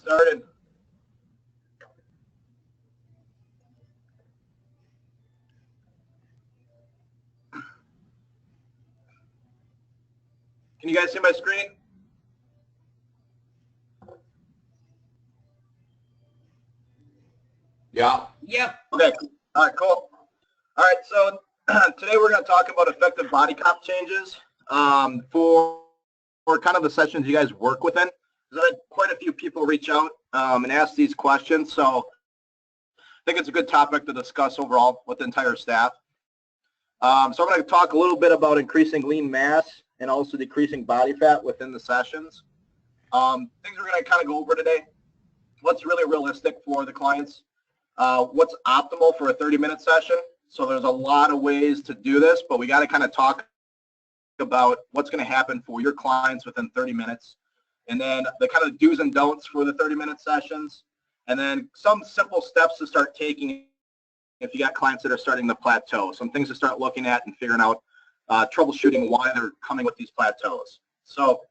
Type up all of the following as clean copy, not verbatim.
started. Can you guys see my screen? Yeah. Yep. Okay. All right, cool. All right, so today we're going to talk about effective body comp changes for kind of the sessions you guys work within. There's quite a few people reach out and ask these questions, so I think it's a good topic to discuss overall with the entire staff. So I'm going to talk a little bit about increasing lean mass and also decreasing body fat within the sessions. Things we're going to kind of go over today, what's really realistic for the clients, what's optimal for a 30-minute session. So there's a lot of ways to do this, but we got to kind of talk about what's going to happen for your clients within 30 minutes, and then the kind of do's and don'ts for the 30-minute sessions, and then some simple steps to start taking if you got clients that are starting to plateau, some things to start looking at and figuring out, troubleshooting why they're coming with these plateaus. So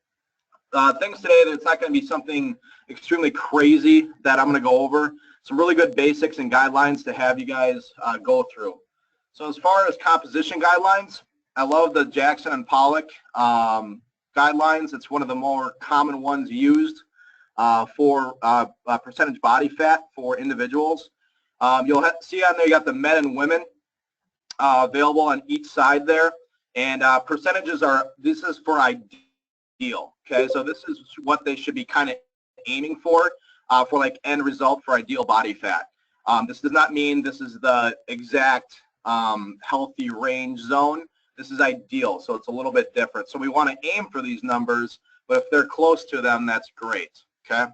things today, that it's not going to be something extremely crazy that I'm going to go over. Some really good basics and guidelines to have you guys go through. So as far as composition guidelines, I love the Jackson and Pollock guidelines. It's one of the more common ones used for percentage body fat for individuals. You'll see on there you got the men and women available on each side there, and percentages are, this is for ideal, okay? So this is what they should be kind of aiming for like end result for ideal body fat. This does not mean this is the exact healthy range zone. This is ideal, so it's a little bit different. So we want to aim for these numbers, but if they're close to them, that's great, okay?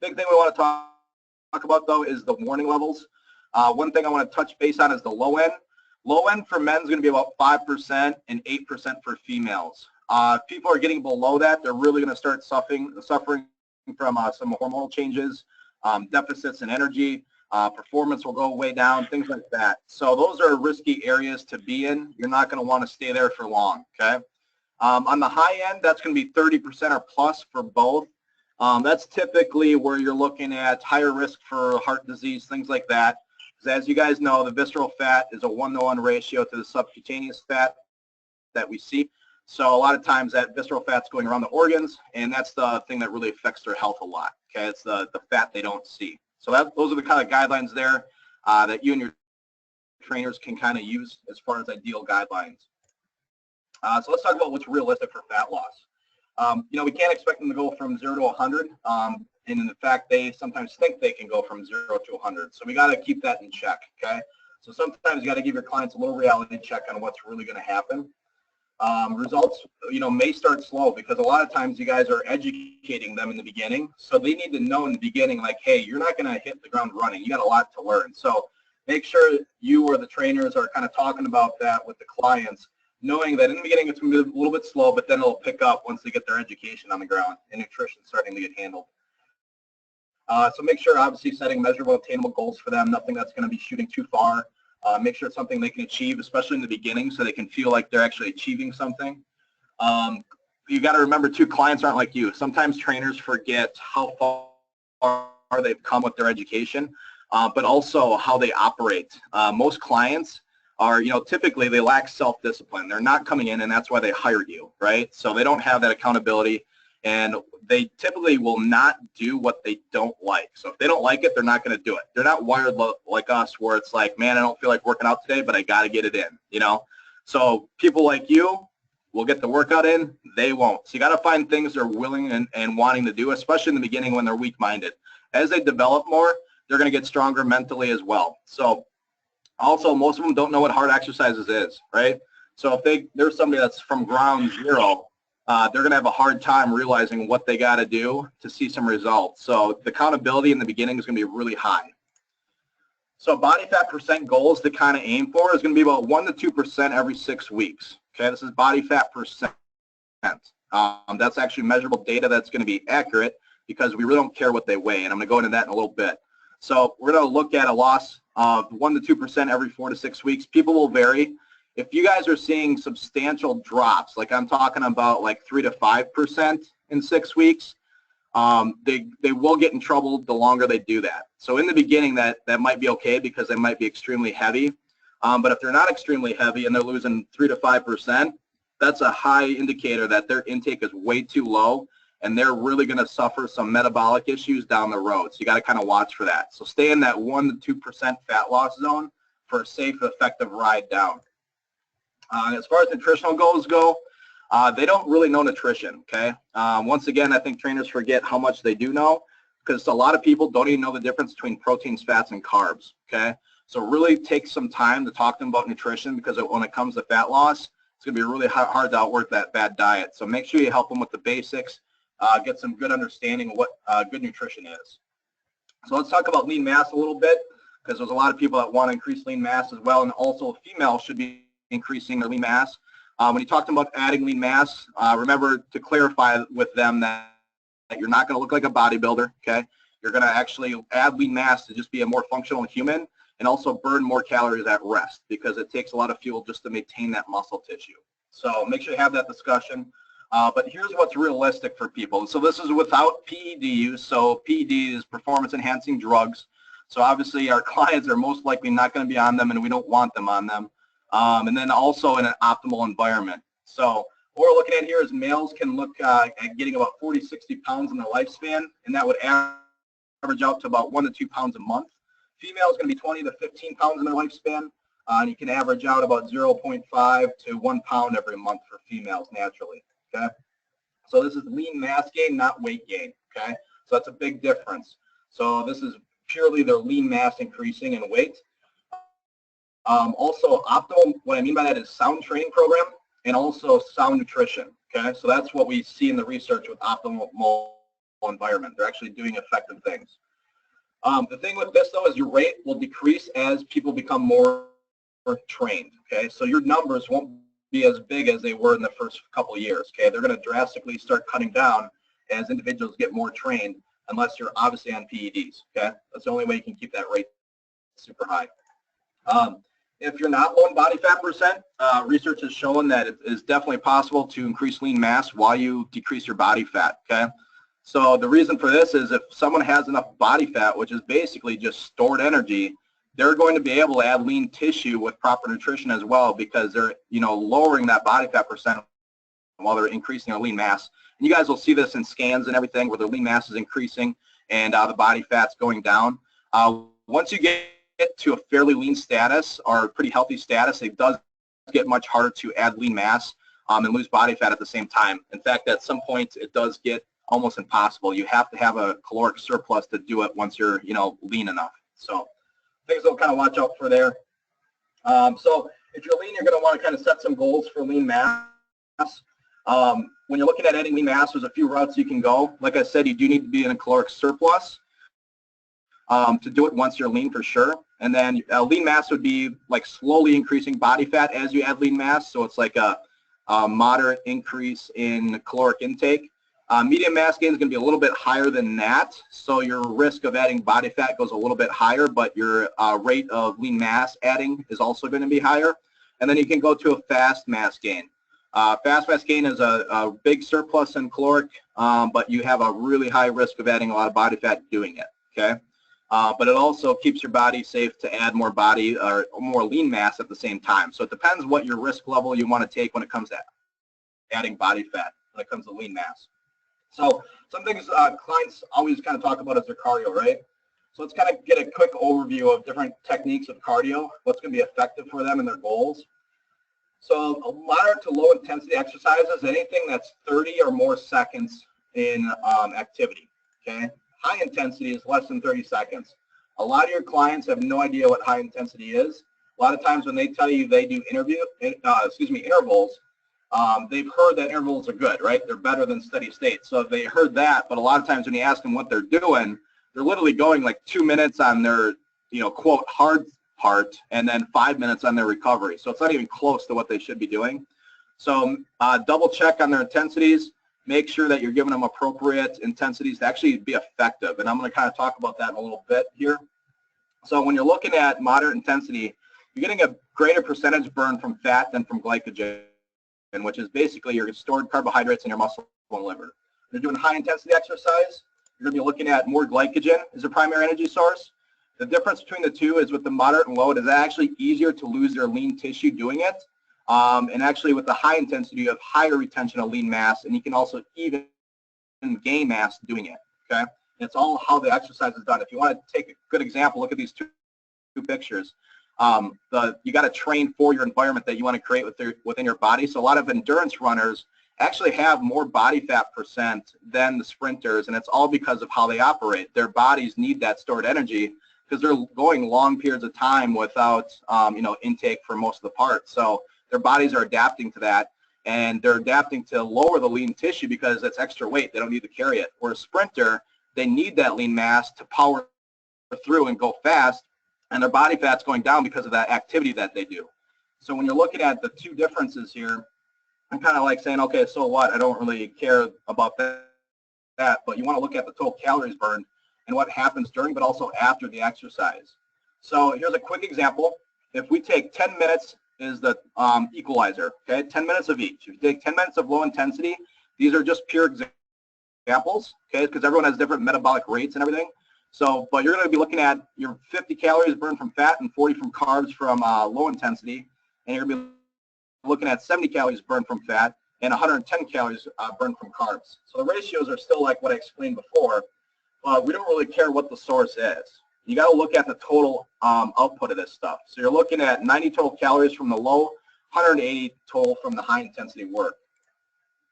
Big thing we want to talk about, though, is the warning levels. One thing I want to touch base on is the low end. Low end for men is going to be about 5% and 8% for females. If people are getting below that, they're really going to start suffering from some hormonal changes, deficits in energy, performance will go way down, things like that. So those are risky areas to be in. You're not going to want to stay there for long, okay? On the high end, that's going to be 30% or plus for both. That's typically where you're looking at higher risk for heart disease, things like that. Because as you guys know, the visceral fat is a 1-to-1 ratio to the subcutaneous fat that we see. So a lot of times that visceral fat's going around the organs, and that's the thing that really affects their health a lot. Okay, it's the fat they don't see. So those are the kind of guidelines there that you and your trainers can kind of use as far as ideal guidelines. So let's talk about what's realistic for fat loss. You know, we can't expect them to go from 0 to 100, and in fact, they sometimes think they can go from 0 to 100. So we got to keep that in check, okay? So sometimes you got to give your clients a little reality check on what's really going to happen. Results, you know, may start slow because a lot of times you guys are educating them in the beginning. So they need to know in the beginning, like, hey, you're not going to hit the ground running. You got a lot to learn. So make sure you or the trainers are kind of talking about that with the clients, knowing that in the beginning it's going to be a little bit slow, but then it'll pick up once they get their education on the ground and nutrition starting to get handled. So make sure, obviously, setting measurable, attainable goals for them, nothing that's going to be shooting too far. Make sure it's something they can achieve, especially in the beginning, so they can feel like they're actually achieving something. You got to remember, too, clients aren't like you. Sometimes trainers forget how far they've come with their education, but also how they operate. Most clients are, you know, typically they lack self-discipline. They're not coming in, and that's why they hired you, right? So they don't have that accountability, and they typically will not do what they don't like. So if they don't like it, they're not going to do it. They're not wired like us, where it's like, man, I don't feel like working out today, but I got to get it in, you know? So people like you will get the workout in, they won't. So you got to find things they're willing and wanting to do, especially in the beginning when they're weak-minded. As they develop more, they're going to get stronger mentally as well. So also, most of them don't know what hard exercises is, right? So if there's somebody that's from ground zero, they're going to have a hard time realizing what they got to do to see some results. So the accountability in the beginning is going to be really high. So body fat percent goals to kind of aim for is going to be about 1 to 2% every 6 weeks. Okay, this is body fat percent. That's actually measurable data that's going to be accurate because we really don't care what they weigh, and I'm going to go into that in a little bit. So we're going to look at a loss of 1 to 2% every 4 to 6 weeks. People will vary. If you guys are seeing substantial drops, like I'm talking about like 3 to 5% in 6 weeks, they will get in trouble the longer they do that. So in the beginning, that might be okay because they might be extremely heavy. But if they're not extremely heavy and they're losing 3 to 5%, that's a high indicator that their intake is way too low, and they're really going to suffer some metabolic issues down the road. So you got to kind of watch for that. So stay in that 1 to 2% fat loss zone for a safe, effective ride down. As far as nutritional goals go, they don't really know nutrition, okay? Once again, I think trainers forget how much they do know, because a lot of people don't even know the difference between proteins, fats, and carbs, okay? So really take some time to talk to them about nutrition, because when it comes to fat loss, it's going to be really hard to outwork that bad diet. So make sure you help them with the basics, get some good understanding of what good nutrition is. So let's talk about lean mass a little bit, because there's a lot of people that want to increase lean mass as well, and also females should be increasing their lean mass. When you talk about adding lean mass, remember to clarify with them that you're not going to look like a bodybuilder, okay? You're going to actually add lean mass to just be a more functional human and also burn more calories at rest, because it takes a lot of fuel just to maintain that muscle tissue. So make sure you have that discussion. But here's what's realistic for people. So this is without PED use. So PED is performance enhancing drugs. So obviously our clients are most likely not going to be on them, and we don't want them on them. And then also in an optimal environment. So what we're looking at here is males can look at getting about 40, 60 pounds in their lifespan, and that would average out to about 1 to 2 pounds a month. Female is going to be 20 to 15 pounds in their lifespan, and you can average out about 0.5 to 1 pound every month for females naturally, okay? So this is lean mass gain, not weight gain, okay? So that's a big difference. So this is purely their lean mass increasing in weight. Also, optimal, what I mean by that is sound training program and also sound nutrition, okay? So that's what we see in the research with optimal environment. They're actually doing effective things. The thing with this, though, is your rate will decrease as people become more trained, okay? So your numbers won't be as big as they were in the first couple of years, okay? They're going to drastically start cutting down as individuals get more trained, unless you're obviously on PEDs, okay? That's the only way you can keep that rate super high. If you're not low in body fat percent, research has shown that it is definitely possible to increase lean mass while you decrease your body fat, okay? So the reason for this is if someone has enough body fat, which is basically just stored energy, they're going to be able to add lean tissue with proper nutrition as well, because they're, lowering that body fat percent while they're increasing their lean mass. And you guys will see this in scans and everything where their lean mass is increasing and the body fat's going down. Once you get to a fairly lean status or a pretty healthy status, it does get much harder to add lean mass and lose body fat at the same time. In fact, at some point, it does get almost impossible. You have to have a caloric surplus to do it once you're, lean enough. So things to kind of watch out for there. So if you're lean, you're going to want to kind of set some goals for lean mass. When you're looking at adding lean mass, there's a few routes you can go. Like I said, you do need to be in a caloric surplus to do it once you're lean for sure. And then lean mass would be like slowly increasing body fat as you add lean mass. So it's like a moderate increase in caloric intake. Medium mass gain is going to be a little bit higher than that. So your risk of adding body fat goes a little bit higher, but your rate of lean mass adding is also going to be higher. And then you can go to a fast mass gain. Fast mass gain is a big surplus in caloric, but you have a really high risk of adding a lot of body fat doing it, okay? But it also keeps your body safe to add more body or more lean mass at the same time. So it depends what your risk level you want to take when it comes to adding body fat, when it comes to lean mass. So some things clients always kind of talk about is their cardio, right? So let's kind of get a quick overview of different techniques of cardio, what's going to be effective for them and their goals. So moderate to low intensity exercises, anything that's 30 or more seconds in activity, okay? High intensity is less than 30 seconds. A lot of your clients have no idea what high intensity is. A lot of times when they tell you they do intervals, they've heard that intervals are good, right? They're better than steady state. So they heard that, but a lot of times when you ask them what they're doing, they're literally going like 2 minutes on their, quote, hard part and then 5 minutes on their recovery. So it's not even close to what they should be doing. So double check on their intensities. Make sure that you're giving them appropriate intensities to actually be effective. And I'm going to kind of talk about that in a little bit here. So when you're looking at moderate intensity, you're getting a greater percentage burn from fat than from glycogen, which is basically your stored carbohydrates in your muscle and liver. You're doing high intensity exercise, you're going to be looking at more glycogen as a primary energy source. The difference between the two is with the moderate and low, it is actually easier to lose your lean tissue doing it. And actually with the high intensity, you have higher retention of lean mass, and you can also even gain mass doing it, okay? It's all how the exercise is done. If you want to take a good example, look at these two pictures. You got to train for your environment that you want to create within your body. So a lot of endurance runners actually have more body fat percent than the sprinters, and it's all because of how they operate. Their bodies need that stored energy because they're going long periods of time without intake for most of the parts. So their bodies are adapting to that, and they're adapting to lower the lean tissue because it's extra weight. They don't need to carry it. Whereas a sprinter, they need that lean mass to power through and go fast, and their body fat's going down because of that activity that they do. So when you're looking at the two differences here, I'm kind of like saying, okay, so what? I don't really care about that, but you want to look at the total calories burned and what happens during, but also after the exercise. So here's a quick example. If we take 10 minutes is the equalizer, okay? 10 minutes of each. If you take 10 minutes of low intensity, these are just pure examples, okay? Because everyone has different metabolic rates and everything. So, but you're going to be looking at your 50 calories burned from fat and 40 from carbs from low intensity, and you're going to be looking at 70 calories burned from fat and 110 calories burned from carbs. So the ratios are still like what I explained before. We don't really care what the source is. You got to look at the total output of this stuff. So you're looking at 90 total calories from the low, 180 total from the high intensity work.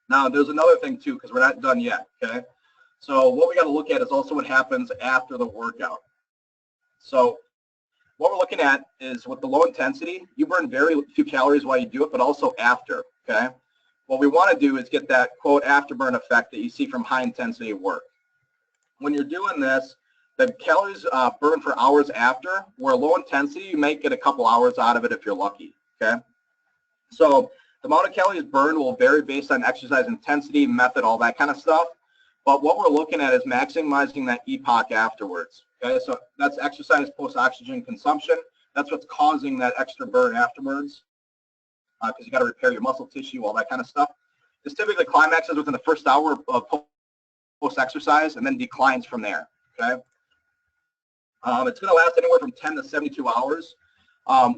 Now there's another thing too, because we're not done yet, okay? So what we got to look at is also what happens after the workout. So what we're looking at is with the low intensity, you burn very few calories while you do it, but also after, okay? What we want to do is get that, quote, afterburn effect that you see from high intensity work. When you're doing this, the calories burn for hours after, where low intensity, you might get a couple hours out of it if you're lucky, okay? So the amount of calories burned will vary based on exercise intensity, method, all that kind of stuff. But what we're looking at is maximizing that EPOC afterwards, okay? So that's exercise post-oxygen consumption. That's what's causing that extra burn afterwards because you got to repair your muscle tissue, all that kind of stuff. This typically climaxes within the first hour of post-exercise and then declines from there, okay? It's going to last anywhere from 10 to 72 hours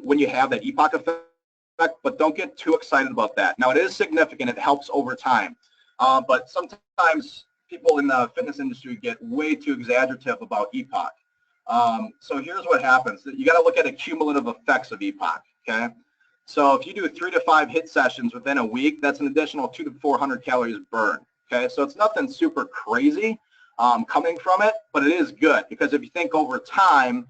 when you have that EPOC effect, but don't get too excited about that. Now, it is significant. It helps over time, but sometimes people in the fitness industry get way too exaggerative about EPOC. So here's what happens. You got to look at the cumulative effects of EPOC, okay? So if you do 3 to 5 HIIT sessions within a week, that's an additional 200 to 400 calories burned, okay? So it's nothing super crazy coming from it, but it is good because if you think over time,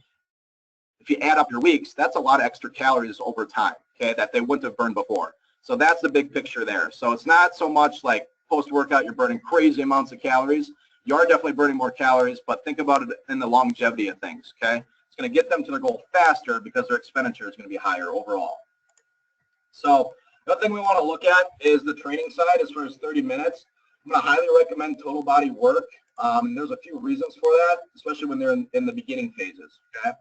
if you add up your weeks, that's a lot of extra calories over time, okay, that they wouldn't have burned before. So that's the big picture there. So it's not so much like post-workout you're burning crazy amounts of calories. You are definitely burning more calories, but think about it in the longevity of things, okay? It's going to get them to their goal faster because their expenditure is going to be higher overall. So the other thing we want to look at is the training side as far as 30 minutes. I'm going to highly recommend total body work. And there's a few reasons for that, especially when they're in the beginning phases, okay?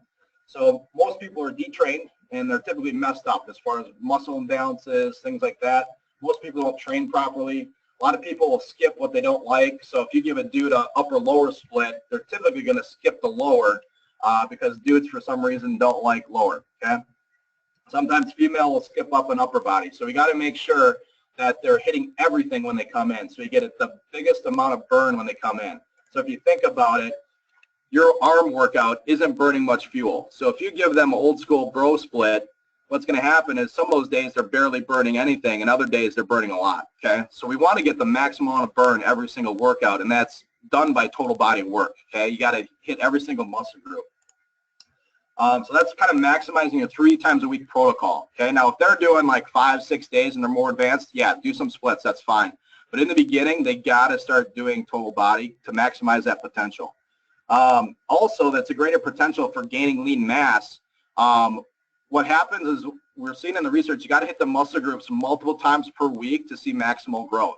So most people are detrained, and they're typically messed up as far as muscle imbalances, things like that. Most people don't train properly. A lot of people will skip what they don't like. So if you give a dude an upper-lower split, they're typically going to skip the lower because dudes, for some reason, don't like lower, okay? Sometimes female will skip up an upper body. So we got to make sure that they're hitting everything when they come in. So you get the biggest amount of burn when they come in. So if you think about it, your arm workout isn't burning much fuel. So if you give them an old school bro split, what's going to happen is some of those days they're barely burning anything and other days they're burning a lot, okay? So we want to get the maximum amount of burn every single workout, and that's done by total body work, okay? You got to hit every single muscle group. So that's kind of maximizing your 3 times a week protocol, okay? Now, if they're doing like 5, 6 days and they're more advanced, yeah, do some splits, that's fine. But in the beginning, they got to start doing total body to maximize that potential. Also, that's a greater potential for gaining lean mass. What happens is we're seeing in the research, you got to hit the muscle groups multiple times per week to see maximal growth.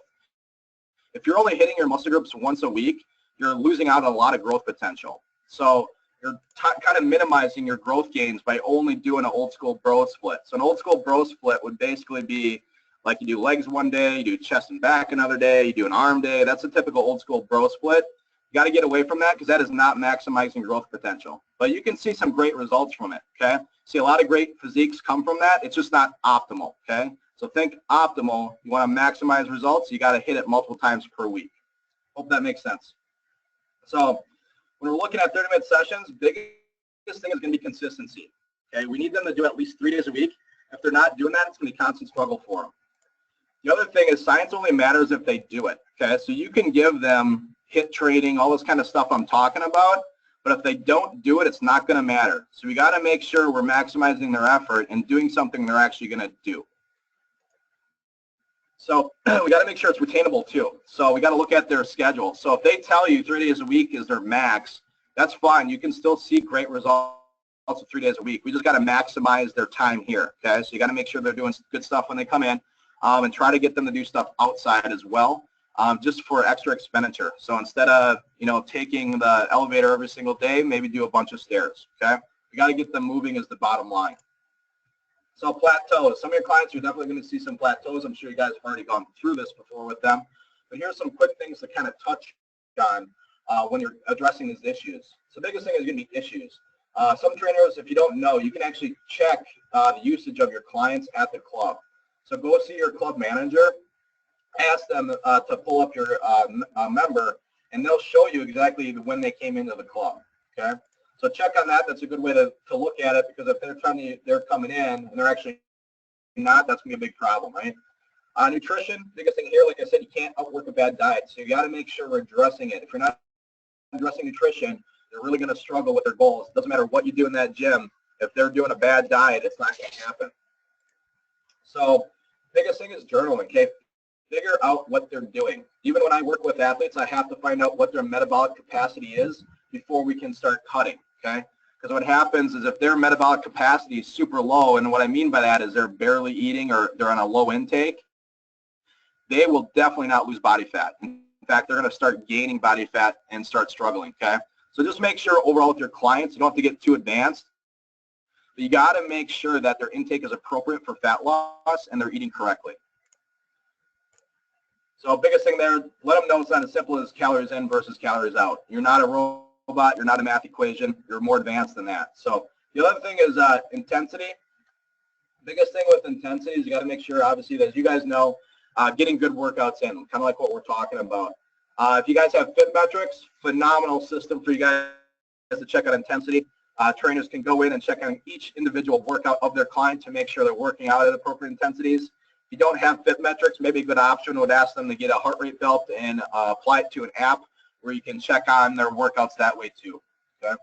If you're only hitting your muscle groups once a week, you're losing out on a lot of growth potential. So you're kind of minimizing your growth gains by only doing an old school bro split. So an old school bro split would basically be Like you do legs one day, you do chest and back another day, you do an arm day. That's a typical old school bro split. You got to get away from that because that is not maximizing growth potential. But you can see some great results from it, okay? See a lot of great physiques come from that. It's just not optimal, okay? So think optimal. You want to maximize results, you got to hit it multiple times per week. Hope that makes sense. So when we're looking at 30-minute sessions, biggest thing is going to be consistency, okay? We need them to do at least 3 days a week. If they're not doing that, it's going to be a constant struggle for them. The other thing is science only matters if they do it, okay? So you can give them HIIT training, all this kind of stuff I'm talking about, but if they don't do it, it's not going to matter. So we got to make sure we're maximizing their effort and doing something they're actually going to do. So we got to make sure it's retainable too. So we got to look at their schedule. So if they tell you 3 days a week is their max, that's fine. You can still see great results of 3 days a week. We just got to maximize their time here, okay? So you got to make sure they're doing good stuff when they come in, and try to get them to do stuff outside as well, just for extra expenditure. So instead of, taking the elevator every single day, maybe do a bunch of stairs, okay? You got to get them moving is the bottom line. So plateaus. Some of your clients are definitely going to see some plateaus. I'm sure you guys have already gone through this before with them. But here's some quick things to kind of touch on when you're addressing these issues. So the biggest thing is going to be issues. Some trainers, if you don't know, you can actually check the usage of your clients at the club. So go see your club manager, ask them to pull up your member, and they'll show you exactly when they came into the club, okay? So check on that. That's a good way to look at it, because if they're coming in and they're actually not, that's going to be a big problem, right? Nutrition, biggest thing here, like I said, you can't outwork a bad diet. So you got to make sure we're addressing it. If you're not addressing nutrition, they're really going to struggle with their goals. It doesn't matter what you do in that gym. If they're doing a bad diet, it's not going to happen. So biggest thing is journaling, okay? Figure out what they're doing. Even when I work with athletes, I have to find out what their metabolic capacity is before we can start cutting, okay? Because what happens is if their metabolic capacity is super low, and what I mean by that is they're barely eating or they're on a low intake, they will definitely not lose body fat. In fact, they're going to start gaining body fat and start struggling, okay? So just make sure overall with your clients, you don't have to get too advanced, but you got to make sure that their intake is appropriate for fat loss and they're eating correctly. So biggest thing there, let them know it's not as simple as calories in versus calories out. You're not a robot, you're not a math equation, you're more advanced than that. So the other thing is intensity. Biggest thing with intensity is you got to make sure, obviously, that as you guys know, getting good workouts in, kind of like what we're talking about. If you guys have FitMetrics, phenomenal system for you guys to check out intensity. Trainers can go in and check on each individual workout of their client to make sure they're working out at appropriate intensities. If you don't have FitMetrics, maybe a good option would ask them to get a heart rate belt and apply it to an app where you can check on their workouts that way too. Okay.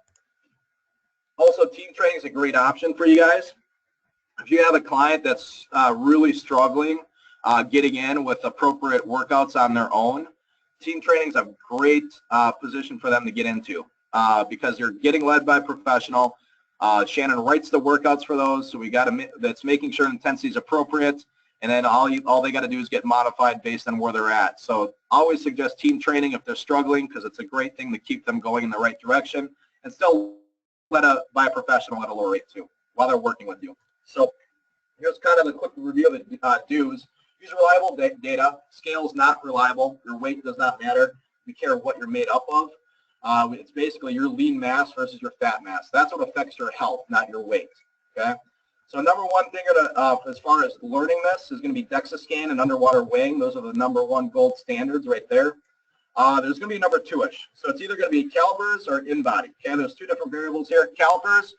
Also, team training is a great option for you guys. If you have a client that's really struggling getting in with appropriate workouts on their own, team training is a great position for them to get into because you're getting led by a professional. Shannon writes the workouts for those, so we got to that's making sure intensity is appropriate. And then all they got to do is get modified based on where they're at. So always suggest team training if they're struggling, because it's a great thing to keep them going in the right direction, and still by a professional at a low rate too while they're working with you. So here's kind of a quick review of the do's. Use reliable data. Scale is not reliable. Your weight does not matter. We care what you're made up of. It's basically your lean mass versus your fat mass. That's what affects your health, not your weight. Okay. So number one thing as far as learning this is going to be DEXA scan and underwater weighing. Those are the number one gold standards right there. There's going to be number two-ish. So it's either going to be calipers or in-body. Okay, there's two different variables here. Calipers,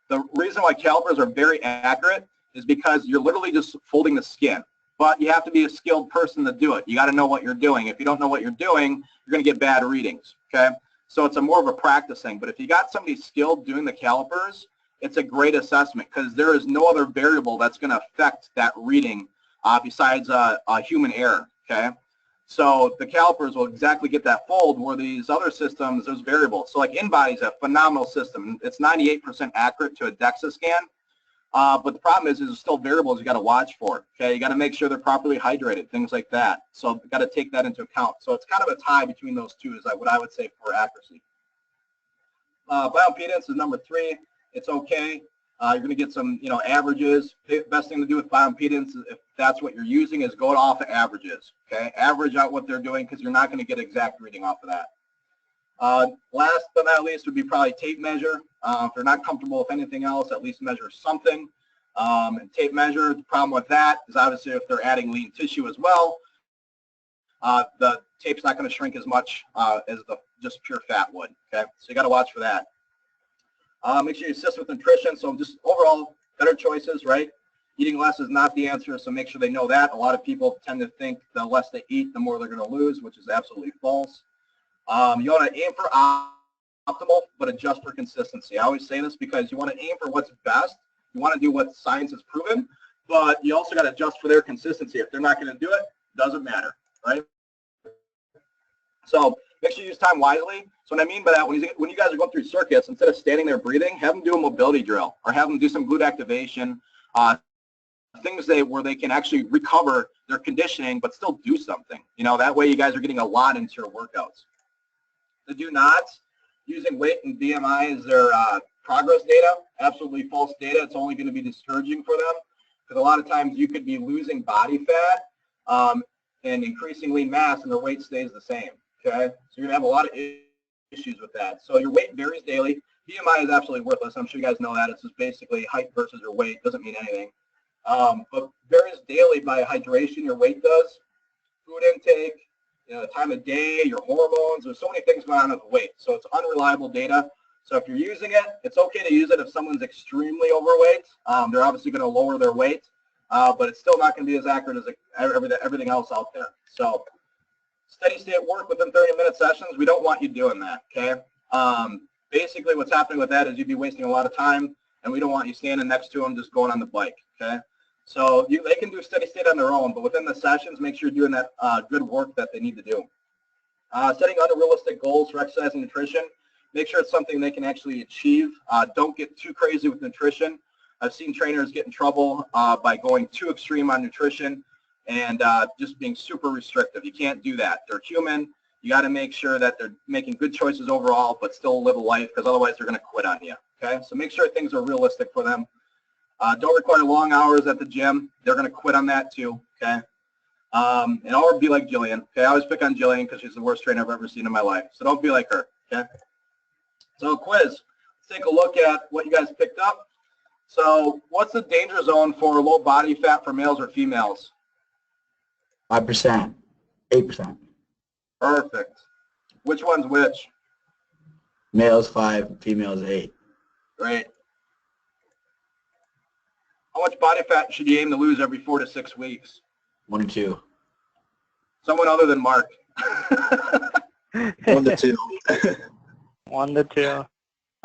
the reason why calipers are very accurate is because you're literally just folding the skin. But you have to be a skilled person to do it. You got to know what you're doing. If you don't know what you're doing, you're going to get bad readings. Okay, so it's more of a practice thing. But if you got somebody skilled doing the calipers, it's a great assessment because there is no other variable that's going to affect that reading besides a human error, okay? So the calipers will exactly get that fold, where these other systems, there's variables. So like InBody is a phenomenal system. It's 98% accurate to a DEXA scan, but the problem is there's still variables you got to watch for, okay? You got to make sure they're properly hydrated, things like that. So you got to take that into account. So it's kind of a tie between those two is what I would say for accuracy. Bioimpedance is number three. It's okay. You're going to get some, averages. The best thing to do with bioimpedance, if that's what you're using, is go off of averages. Okay, average out what they're doing because you're not going to get exact reading off of that. Last but not least would be probably tape measure. If you're not comfortable with anything else, at least measure something. And tape measure, the problem with that is obviously if they're adding lean tissue as well, the tape's not going to shrink as much as the just pure fat would. Okay, so you got to watch for that. Make sure you assist with nutrition. So just overall better choices, right? Eating less is not the answer, so make sure they know that. A lot of people tend to think the less they eat, the more they're going to lose, which is absolutely false. You want to aim for optimal, but adjust for consistency. I always say this because you want to aim for what's best. You want to do what science has proven, but you also got to adjust for their consistency. If they're not going to do it, doesn't matter, right? So make sure you use time wisely. So what I mean by that, when you guys are going through circuits, instead of standing there breathing, have them do a mobility drill or have them do some glute activation, things where they can actually recover their conditioning but still do something. That way you guys are getting a lot into your workouts. The do nots, using weight and BMI as their progress data, absolutely false data. It's only going to be discouraging for them because a lot of times you could be losing body fat and increasing lean mass and their weight stays the same. Okay, so you're going to have a lot of issues with that. So your weight varies daily. BMI is absolutely worthless. I'm sure you guys know that. It's just basically height versus your weight. It doesn't mean anything. But varies daily by hydration, your weight does, food intake, the time of day, your hormones. There's so many things going on with weight. So it's unreliable data. So if you're using it, it's okay to use it if someone's extremely overweight. They're obviously going to lower their weight, but it's still not going to be as accurate as everything else out there. So steady state work within 30-minute sessions, we don't want you doing that, okay? Basically what's happening with that is you'd be wasting a lot of time, and we don't want you standing next to them just going on the bike, okay? So they can do steady state on their own, but within the sessions, make sure you're doing that good work that they need to do. Setting unrealistic goals for exercise and nutrition, make sure it's something they can actually achieve. Don't get too crazy with nutrition. I've seen trainers get in trouble by going too extreme on nutrition and just being super restrictive. You can't do that. They're human. You got to make sure that they're making good choices overall, but still live a life, because otherwise they're going to quit on you. Okay, so make sure things are realistic for them. Don't require long hours at the gym. They're going to quit on that too. Okay, and or be like Jillian. Okay, I always pick on Jillian because she's the worst trainer I've ever seen in my life. So don't be like her. Okay. So quiz. Let's take a look at what you guys picked up. So what's the danger zone for low body fat for males or females? 5%, 8%. Perfect. Which one's which? Males 5, females 8. Great. How much body fat should you aim to lose every 4 to 6 weeks? 1 to 2. Someone other than Mark. 1 to 2. 1 to 2.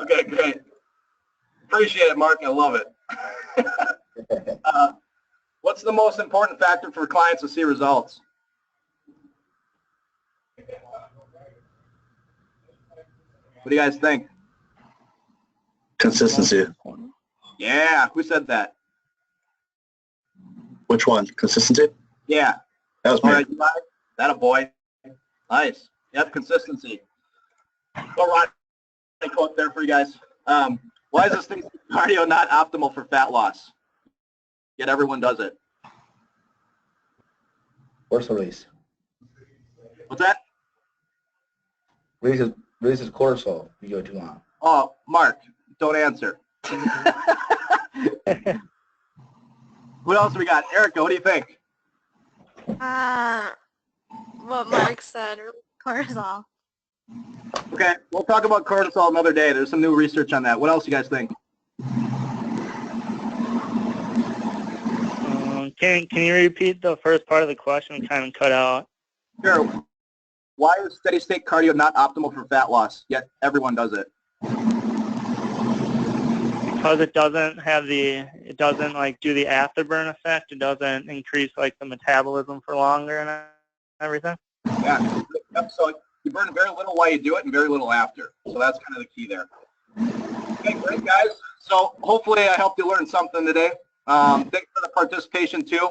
Okay, great. Appreciate it, Mark. I love it. What's the most important factor for clients to see results? What do you guys think? Consistency. Yeah, who said that? Which one? Consistency? Yeah. That was All me. right, you got it? That a boy. Nice. Yep, consistency. Well, Ron, I quote there for you guys. Why is this thing cardio not optimal for fat loss? Yet everyone does it. Force release. What's that? Releases cortisol if you go too long. Oh, Mark, don't answer. What else we got? Erica, what do you think? What Mark said, cortisol. Okay, we'll talk about cortisol another day. There's some new research on that. What else you guys think? Can you repeat the first part of the question? Kind of cut out. Sure. Why is steady state cardio not optimal for fat loss, yet everyone does it? Because it doesn't like do the afterburn effect. It doesn't increase like the metabolism for longer and everything. Yeah. Yep. So you burn very little while you do it and very little after. So that's kind of the key there. Okay, great guys. So hopefully I helped you learn something today. Thanks for the participation too.